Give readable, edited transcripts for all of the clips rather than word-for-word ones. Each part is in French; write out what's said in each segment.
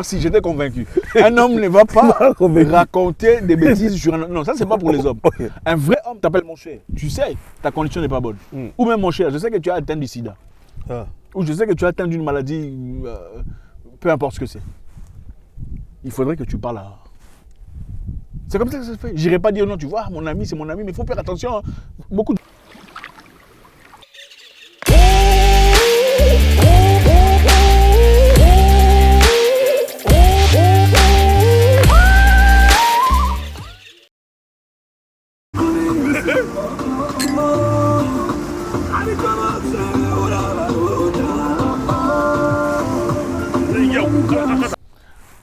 Si j'étais convaincu, un homme ne va pas raconter des bêtises sur un homme. Non, ça c'est pas pour les hommes. Okay. Un vrai homme t'appelle mon cher. Tu sais, ta condition n'est pas bonne. Ou même mon cher, je sais que tu as atteint du sida. Ou je sais que tu as atteint d'une maladie, peu importe ce que c'est. Il faudrait que tu parles à... C'est comme ça que ça se fait. J'irai pas dire non, tu vois, mon ami, c'est mon ami, mais il faut faire attention. Hein. Beaucoup de...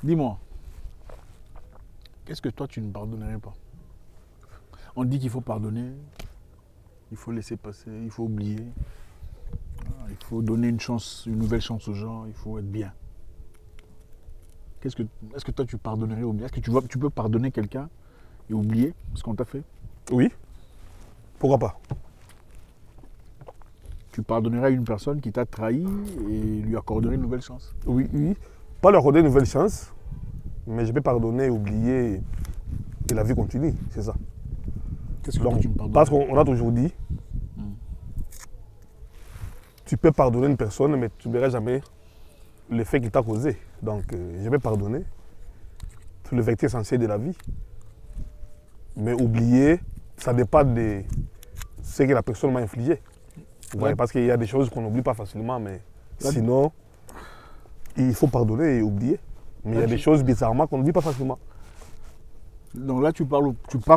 Dis-moi, qu'est-ce que toi tu ne pardonnerais pas? On dit qu'il faut pardonner, il faut laisser passer, il faut oublier, il faut donner une chance, une nouvelle chance aux gens, il faut être bien. Est-ce que toi tu pardonnerais ou bien? Est-ce que tu peux pardonner quelqu'un et oublier ce qu'on t'a fait? Oui. Pourquoi pas? Tu pardonnerais à une personne qui t'a trahi et lui accorderais une nouvelle chance? Oui, oui. Pas leur accorder une nouvelle chance, mais je peux pardonner, oublier et la vie continue, c'est ça. Qu'est-ce que toi, tu me pardonnes? Parce qu'on a toujours dit, tu peux pardonner une personne, mais tu ne verras jamais l'effet qu'il t'a causé. Donc, je vais pardonner. C'est le vecteur essentiel de la vie. Mais oublier, ça dépend de ce que la personne m'a infligé. Ouais. Parce qu'il y a des choses qu'on n'oublie pas facilement, mais sinon, il faut pardonner et oublier. Mais il y a des choses bizarrement qu'on n'oublie pas facilement. Donc là, tu parles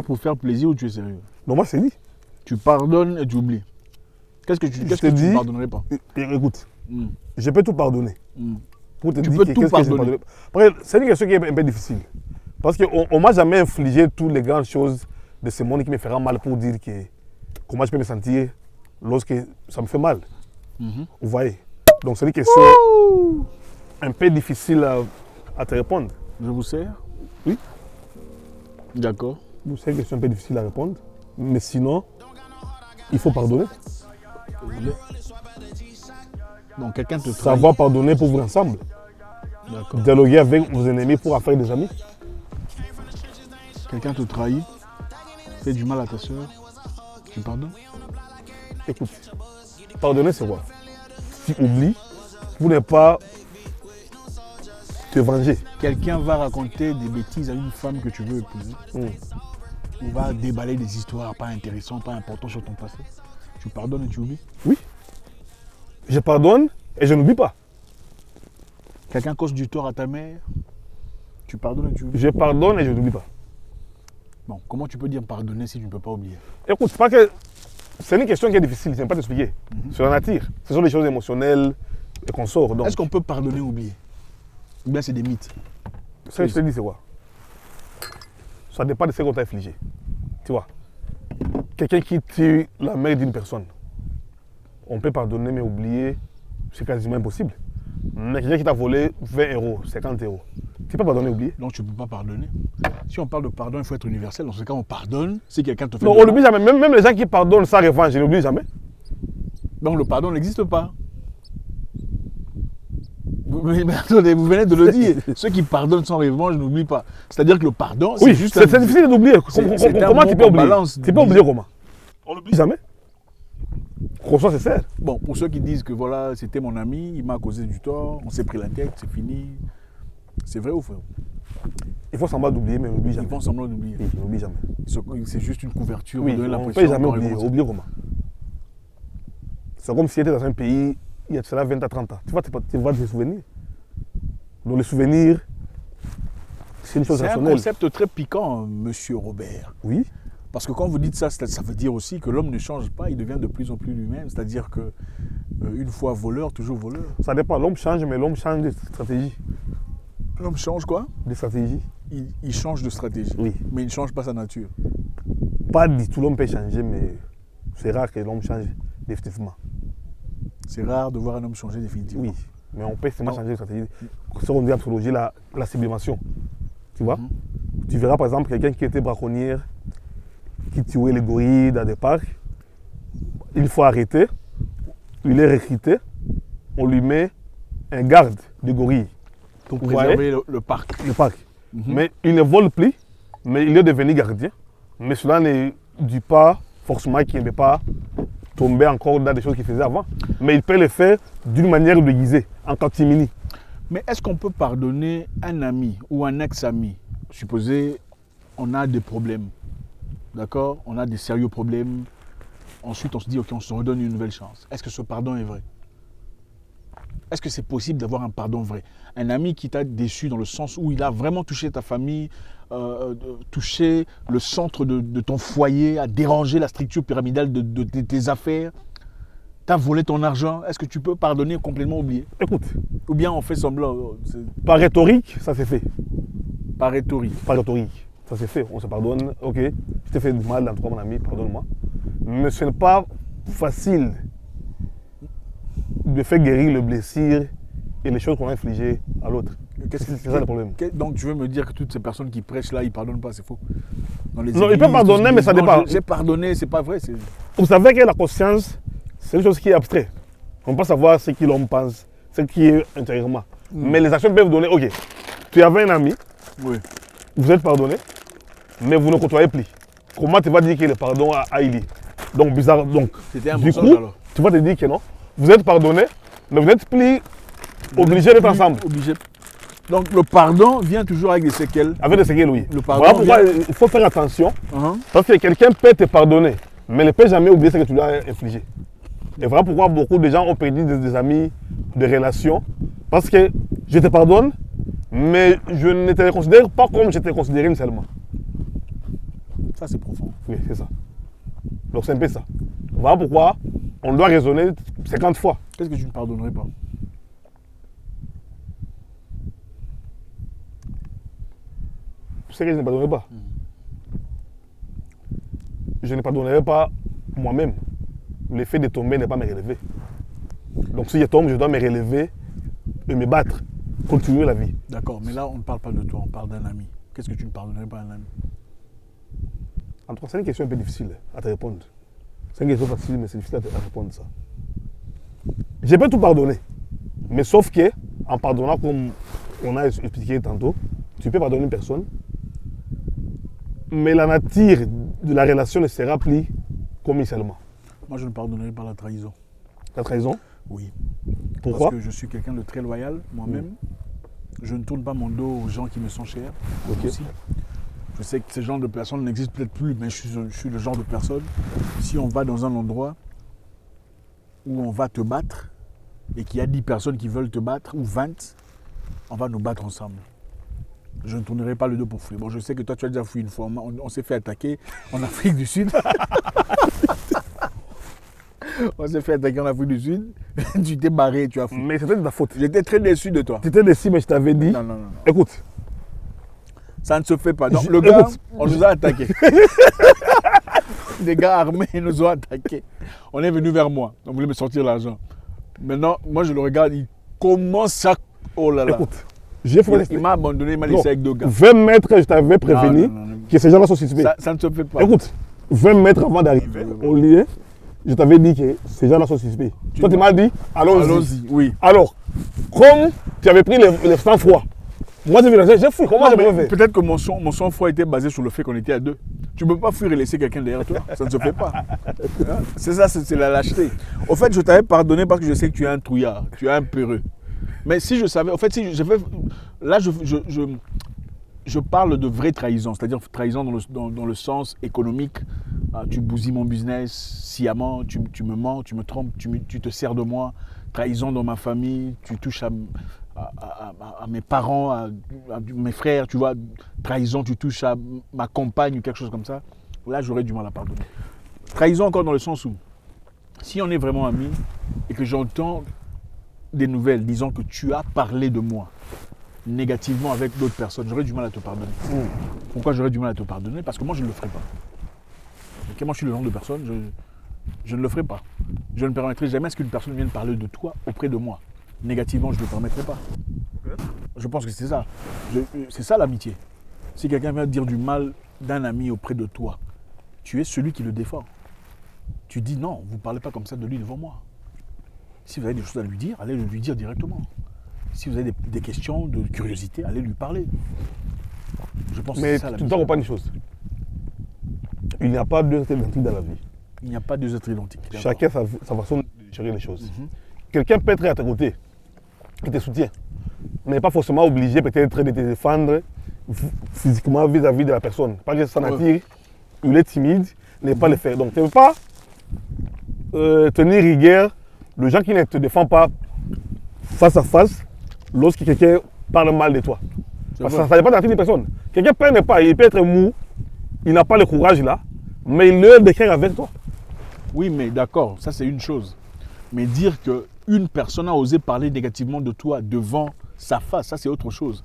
pour faire plaisir ou tu es sérieux? Non, moi, c'est dit. Tu pardonnes et tu oublies. Qu'est-ce que tu ne pardonnerais pas? Écoute, je peux tout pardonner. Pour te tu dire peux tout pardonner. C'est une question qui est un peu difficile. Parce qu'on ne m'a jamais infligé toutes les grandes choses de ce monde qui me feront mal pour dire comment je peux me sentir lorsque ça me fait mal. Vous voyez? Donc c'est une question un peu difficile à te répondre. Je vous sers? Oui. D'accord. C'est une question un peu difficile à répondre. Mais sinon, il faut pardonner. Donc quelqu'un te trahit. Savoir pardonner pour vivre ensemble. Dialoguer avec vos ennemis pour en faire des amis. Quelqu'un te trahit, fait du mal à ta soeur, tu pardonnes? Écoute, pardonner c'est quoi? Tu oublies pour ne pas te venger. Quelqu'un va raconter des bêtises à une femme que tu veux épouser. Ou va déballer des histoires pas intéressantes, pas importantes sur ton passé. Tu pardonnes et tu oublies? Oui. Je pardonne et je n'oublie pas. Quelqu'un cause du tort à ta mère, tu pardonnes et tu oublies? Je pardonne et je n'oublie pas. Bon, comment tu peux dire pardonner si tu ne peux pas oublier? Écoute, c'est pas que c'est une question qui est difficile, je n'aime pas t'expliquer. C'est la nature. Ce sont des choses émotionnelles et qu'on sort. Est-ce qu'on peut pardonner ou oublier? Ou bien c'est des mythes? Ce que je te dis, c'est quoi? Ça dépend de ce qu'on t'a infligé. Tu vois? Quelqu'un qui tue la mère d'une personne, on peut pardonner, mais oublier, c'est quasiment impossible. Mais quelqu'un qui t'a volé 20 euros, 50 euros, tu peux pardonner et oublier? Non, tu ne peux pas pardonner. Si on parle de pardon, il faut être universel. Dans ce cas, on pardonne si quelqu'un te fait... Non, on n'oublie jamais. Même les gens qui pardonnent sans revanche, je n'oublie jamais. Donc le pardon n'existe pas. Mais attendez, vous venez de le dire. Ceux qui pardonnent sans revanche n'oublient pas. C'est-à-dire que le pardon, oui, c'est juste... C'est difficile d'oublier. Comment tu peux oublier? Tu peux oublier comment? On n'oublie jamais. François, c'est ça. Bon, pour ceux qui disent que voilà, c'était mon ami, il m'a causé du tort, on s'est pris la tête, c'est fini. C'est vrai ou faux? Il faut semblant d'oublier, mais on n'oublie jamais. Ils font semblant d'oublier. Oui, on n'oublie jamais. C'est juste une couverture. Oui, on ne peut jamais oublier. Oublier comment? C'est comme si tu étais dans un pays, il y a cela 20 à 30 ans. Tu vas te souvenir. Donc les souvenirs, c'est une chose rationnelle. C'est un concept très piquant, monsieur Robert. Oui. Parce que quand vous dites ça, ça veut dire aussi que l'homme ne change pas, il devient de plus en plus lui-même. C'est-à-dire que une fois voleur, toujours voleur. Ça dépend, l'homme change, mais l'homme change de stratégie. L'homme change quoi? De stratégie. Il change de stratégie, oui. Mais il ne change pas sa nature. Pas du tout, l'homme peut changer, mais c'est rare que l'homme change définitivement. C'est rare de voir un homme changer définitivement. Oui, mais on peut seulement changer de stratégie. Ce qu'on dit en psychologie, la sublimation. Tu vois? Tu verras par exemple quelqu'un qui était braconnier, qui tuait les gorilles dans des parcs. Il faut arrêter, il est recruté, on lui met un garde de gorille. Pour préserver le parc. Le parc. Mais il ne vole plus, mais il est devenu gardien. Mais cela ne dit pas forcément qu'il ne peut pas tomber encore dans des choses qu'il faisait avant. Mais il peut le faire d'une manière déguisée, en catimini. Mais est-ce qu'on peut pardonner un ami ou un ex-ami? Supposez, on a des problèmes, d'accord? On a des sérieux problèmes. Ensuite, on se dit, ok, on se redonne une nouvelle chance. Est-ce que ce pardon est vrai? Est-ce que c'est possible d'avoir un pardon vrai? Un ami qui t'a déçu dans le sens où il a vraiment touché ta famille, touché le centre de ton foyer, a dérangé la structure pyramidale de tes affaires, t'as volé ton argent. Est-ce que tu peux pardonner ou complètement oublier? Écoute. Ou bien on fait semblant? Par rhétorique, ça s'est fait. Par rhétorique? Par rhétorique. Ça s'est fait. On se pardonne. Ok, je t'ai fait du mal dans toi, mon ami, pardonne-moi. Mais ce n'est pas facile de faire guérir le blessure et les choses qu'on a infligées à l'autre. C'est ça le problème. Donc tu veux me dire que toutes ces personnes qui prêchent là, ils ne pardonnent pas, c'est faux? Non, ils peuvent pardonner, mais ça dépend. J'ai pardonné, c'est pas vrai. Vous savez que la conscience, c'est une chose qui est abstraite. On ne peut pas savoir ce que l'homme pense, ce qui est intérieurement. Mais les actions peuvent donner, ok, tu avais un ami, vous êtes pardonné, mais vous ne côtoyez plus. Comment tu vas dire que le pardon a eu lieu? Donc bizarre. Donc, c'était un mensonge alors. Tu vas te dire que non. Vous êtes pardonné, mais vous n'êtes plus obligé d'être ensemble. Obligé. Donc le pardon vient toujours avec des séquelles. Avec des séquelles, oui. Le pardon voilà pourquoi il faut faire attention. Parce que quelqu'un peut te pardonner, mais ne peut jamais oublier ce que tu lui as infligé. Et voilà pourquoi beaucoup de gens ont perdu des amis, des relations. Parce que je te pardonne, mais je ne te considère pas comme je t'ai considéré initialement. Ça, c'est profond. Oui, c'est ça. Donc c'est un peu ça. Voilà pourquoi on doit raisonner 50 fois. Qu'est-ce que tu ne pardonnerais pas? C'est que je ne pardonnerai pas. Je ne pardonnerai pas moi-même. Le fait de tomber n'est pas me relever. Donc si je tombe, je dois me relever et me battre, continuer la vie. D'accord, mais là on ne parle pas de toi, on parle d'un ami. Qu'est-ce que tu ne pardonnerais pas à un ami? En tout cas, c'est une question un peu difficile à te répondre. C'est une question facile, mais c'est difficile à répondre ça. Je peux tout pardonner. Mais sauf que, en pardonnant, comme on a expliqué tantôt, tu peux pardonner une personne, mais la nature de la relation ne sera plus comme initialement. Moi, je ne pardonnerai pas la trahison. La trahison? Oui. Pourquoi? Parce que je suis quelqu'un de très loyal, moi-même. Je ne tourne pas mon dos aux gens qui me sont chers. Aussi. Je sais que ces genres de personnes n'existent peut-être plus, mais je suis le genre de personne. Si on va dans un endroit où on va te battre, et qu'il y a 10 personnes qui veulent te battre, ou 20, on va nous battre ensemble. Je ne tournerai pas le dos pour fuir. Bon, je sais que toi, tu as déjà fui une fois. On s'est fait attaquer en Afrique du Sud. On s'est fait attaquer en Afrique du Sud. Tu t'es barré, tu as fui. Mais c'était de ta faute. J'étais très déçu de toi. Tu étais déçu, mais je t'avais dit. Non. Écoute. Ça ne se fait pas. Donc, le gars, on nous a attaqués. Des gars armés nous ont attaqués. On est venu vers moi. On voulait me sortir l'argent. Maintenant, moi, je le regarde. Il commence à... Oh là là. Écoute. Il m'a abandonné, il m'a laissé avec 2 gars. 20 mètres, je t'avais prévenu que ces gens-là sont suspects. Ça ne se fait pas. Écoute, 20 mètres avant d'arriver au lieu, je t'avais dit que ces gens-là sont suspects. Toi, tu m'as dit, allons-y. Oui. Alors, comme tu avais pris le sang-froid, moi, j'ai fui. Comment je me fais? Peut-être que mon sang-froid était basé sur le fait qu'on était à 2. Tu ne peux pas fuir et laisser quelqu'un derrière toi. Ça ne se fait pas. C'est ça, c'est la lâcheté. Au fait, je t'avais pardonné parce que je sais que tu es un trouillard, tu es un peureux. Mais si je savais, en fait, si je fais, là, je parle de vraie trahison, c'est-à-dire trahison dans le sens économique. Tu bousilles mon business sciemment, tu me mens, tu me trompes, tu te sers de moi. Trahison dans ma famille, tu touches à mes parents, à mes frères, tu vois. Trahison, tu touches à ma compagne ou quelque chose comme ça. Là, j'aurais du mal à pardonner. Trahison encore dans le sens où, si on est vraiment amis et que j'entends des nouvelles disant que tu as parlé de moi négativement avec d'autres personnes, j'aurais du mal à te pardonner. Pourquoi j'aurais du mal à te pardonner? Parce que moi, je ne le ferai pas. Et moi, je suis le genre de personne, je ne le ferai pas. Je ne permettrai jamais à ce qu'une personne vienne parler de toi auprès de moi. Négativement, je ne le permettrai pas. Je pense que c'est ça. C'est ça l'amitié. Si quelqu'un vient dire du mal d'un ami auprès de toi, tu es celui qui le défend. Tu dis non, vous ne parlez pas comme ça de lui devant moi. Si vous avez des choses à lui dire, allez le lui dire directement. Si vous avez des questions de curiosité, allez lui parler. Je pense mais que c'est ça la tu dois comprendre une chose. Il n'y a pas deux êtres identiques dans la vie. Il n'y a pas deux êtres identiques. Chacun sa façon de gérer les choses. Quelqu'un peut être à tes côtés, qui te soutient, mais n'est pas forcément obligé peut-être de te défendre physiquement vis-à-vis de la personne. Parce que sa nature, il est timide, n'est pas le faire. Donc tu ne peux pas tenir rigueur le gens qui ne te défendent pas face à face lorsque quelqu'un parle mal de toi. Parce que ça dépend de la nature de la personne. Quelqu'un il peut être mou, il n'a pas le courage là, mais il le déclare avec toi. Oui, mais d'accord, ça c'est une chose. Mais dire qu'une personne a osé parler négativement de toi devant sa face, ça c'est autre chose.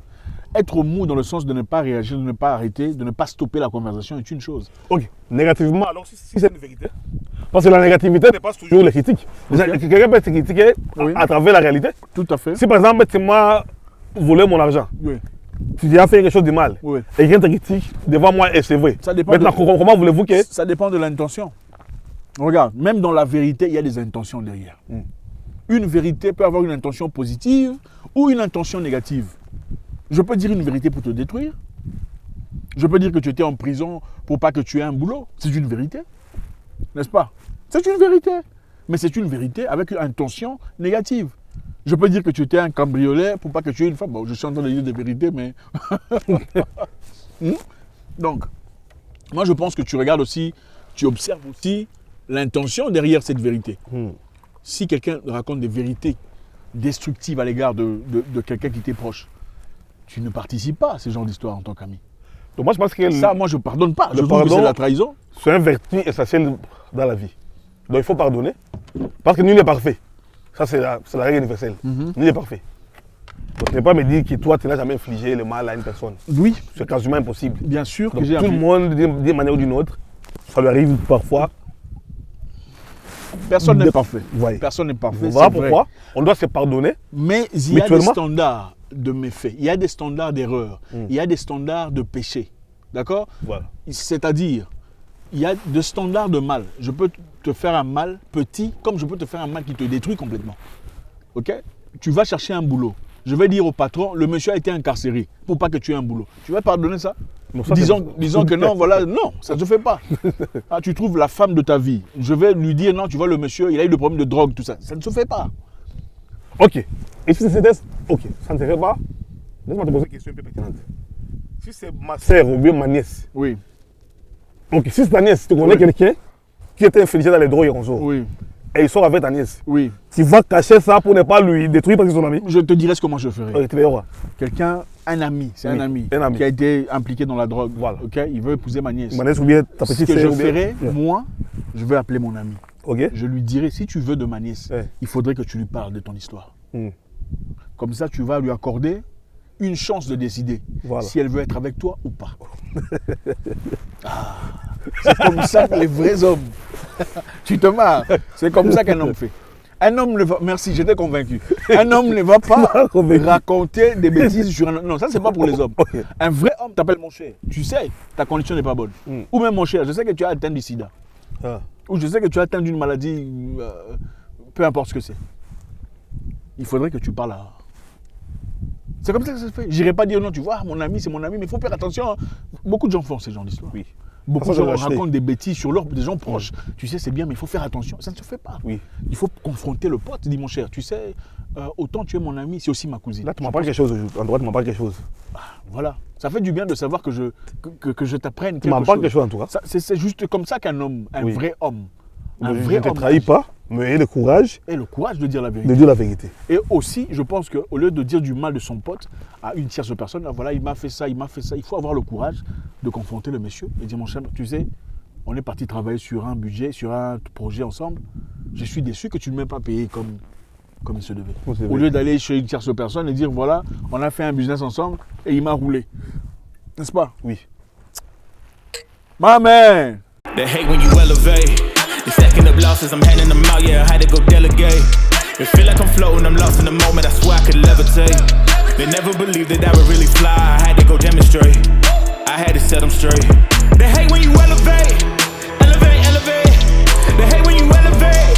Être mou dans le sens de ne pas réagir, de ne pas arrêter, de ne pas stopper la conversation est une chose. Ok, négativement, alors si c'est une vérité. Parce que la négativité dépasse toujours les critiques. Okay. Quelqu'un peut te critiquer à travers la réalité. Tout à fait. Si par exemple tu m'as volé mon argent, tu as fait quelque chose de mal, et quelqu'un te critique devant moi et c'est vrai. Ça dépend maintenant, comment voulez-vous que... Ça dépend de l'intention. Regarde, même dans la vérité, il y a des intentions derrière. Une vérité peut avoir une intention positive ou une intention négative. Je peux dire une vérité pour te détruire. Je peux dire que tu étais en prison pour pas que tu aies un boulot. C'est une vérité. N'est-ce pas? C'est une vérité. Mais c'est une vérité avec une intention négative. Je peux dire que tu étais un cambrioleur pour pas que tu aies une femme. Bon, je suis en train de dire des vérités, mais... Donc, moi je pense que tu regardes aussi, tu observes aussi l'intention derrière cette vérité. Si quelqu'un raconte des vérités destructives à l'égard de quelqu'un qui t'est proche, tu ne participes pas à ce genre d'histoire en tant qu'ami. Donc moi je pense que... Ça, moi je ne pardonne pas. Je trouve que c'est la trahison. C'est une vertu essentielle dans la vie. Donc il faut pardonner. Parce que nul n'est parfait. Ça c'est la règle universelle. Nul n'est parfait. Donc tu ne peux pas me dire que toi tu n'as jamais infligé le mal à une personne. Oui. C'est quasiment impossible. Bien sûr que donc, j'ai tout le monde, d'une manière ou d'une autre, ça lui arrive parfois. Personne n'est parfait. Ouais. Personne n'est parfait. Voilà pourquoi on doit se pardonner. Mais il y a des standards de méfaits, il y a des standards d'erreur, il y a des standards de péché. D'accord? Voilà. C'est-à-dire, il y a des standards de mal. Je peux te faire un mal petit, comme je peux te faire un mal qui te détruit complètement. Ok? Tu vas chercher un boulot. Je vais dire au patron, le monsieur a été incarcéré pour pas que tu aies un boulot. Tu vas pardonner ça? Non, ça disons que non, voilà, non, ça ne se fait pas. Ah, tu trouves la femme de ta vie. Je vais lui dire, non, tu vois, le monsieur, il a eu le problème de drogue, tout ça. Ça ne se fait pas. Ok. Et si c'était... Ok, ça ne se fait pas. Laisse-moi te poser une question un peu pertinente. Si c'est ma sœur ou bien ma nièce. Oui. Ok, si c'est ta nièce, tu connais quelqu'un qui était infligé dans les drogues et consorts. Oui. Et il sort avec ta nièce. Oui. Tu vas cacher ça pour ne pas lui détruire parce que c'est son ami. Je te dirai comment je ferai. Ok, tu verras. Quelqu'un, un ami, c'est un ami qui a été impliqué dans la drogue. Voilà. Ok, il veut épouser ma nièce. Ma nièce ou bien ta petite sœur. Ce que je bien... ferai, moi, je vais appeler mon ami. Ok. Je lui dirai, si tu veux de ma nièce, il faudrait que tu lui parles de ton histoire. Comme ça, tu vas lui accorder une chance de décider si elle veut être avec toi ou pas. C'est comme ça que les vrais hommes. Tu te marres. C'est comme ça qu'un homme fait. Un homme ne va... Merci, j'étais convaincu. Un homme ne va pas raconter des bêtises sur un... Non, ça, c'est pas pour les hommes. Un vrai homme t'appelle mon cher. Tu sais, ta condition n'est pas bonne. Ou même mon cher, je sais que tu as atteint du sida. Ou je sais que tu as atteint d'une maladie, peu importe ce que c'est. Il faudrait que tu parles à... C'est comme ça que ça se fait. J'irai pas dire non, tu vois, mon ami, c'est mon ami, mais il faut faire attention. Beaucoup de gens font ce genre d'histoire. Oui. Beaucoup de gens racontent des bêtises sur des gens proches. Tu sais, c'est bien, mais il faut faire attention. Ça ne se fait pas. Oui. Il faut confronter le pote. Dis, mon cher, tu sais, autant tu es mon ami, c'est aussi ma cousine. Là, tu m'en parles quelque chose. En droit, tu m'en parles quelque chose. Voilà. Ça fait du bien de savoir que je t'apprenne quelque chose. Tu m'en parles quelque chose en tout cas. C'est juste comme ça qu'un homme, un vrai homme. Un vrai homme ne te trahit pas, mais le courage. Et le courage de dire la vérité. De dire la vérité. Et aussi, je pense qu'au lieu de dire du mal de son pote à une tierce personne, voilà, il m'a fait ça, il m'a fait ça. Il faut avoir le courage de confronter le monsieur et dire, mon cher, tu sais, on est parti travailler sur un budget, sur un projet ensemble. Je suis déçu que tu ne m'aies pas payé comme il se devait. Au lieu d'aller chez une tierce personne et dire, voilà, on a fait un business ensemble et il m'a roulé. N'est-ce pas? Oui. Ma mère! They hate when you elevate. You're stacking up losses, I'm handing them out, yeah, I had to go delegate. It feel like I'm floating, I'm lost in the moment, I swear I could levitate. They never believed that I would really fly, I had to go demonstrate. I had to set them straight. They hate when you elevate, elevate, elevate. They hate when you elevate.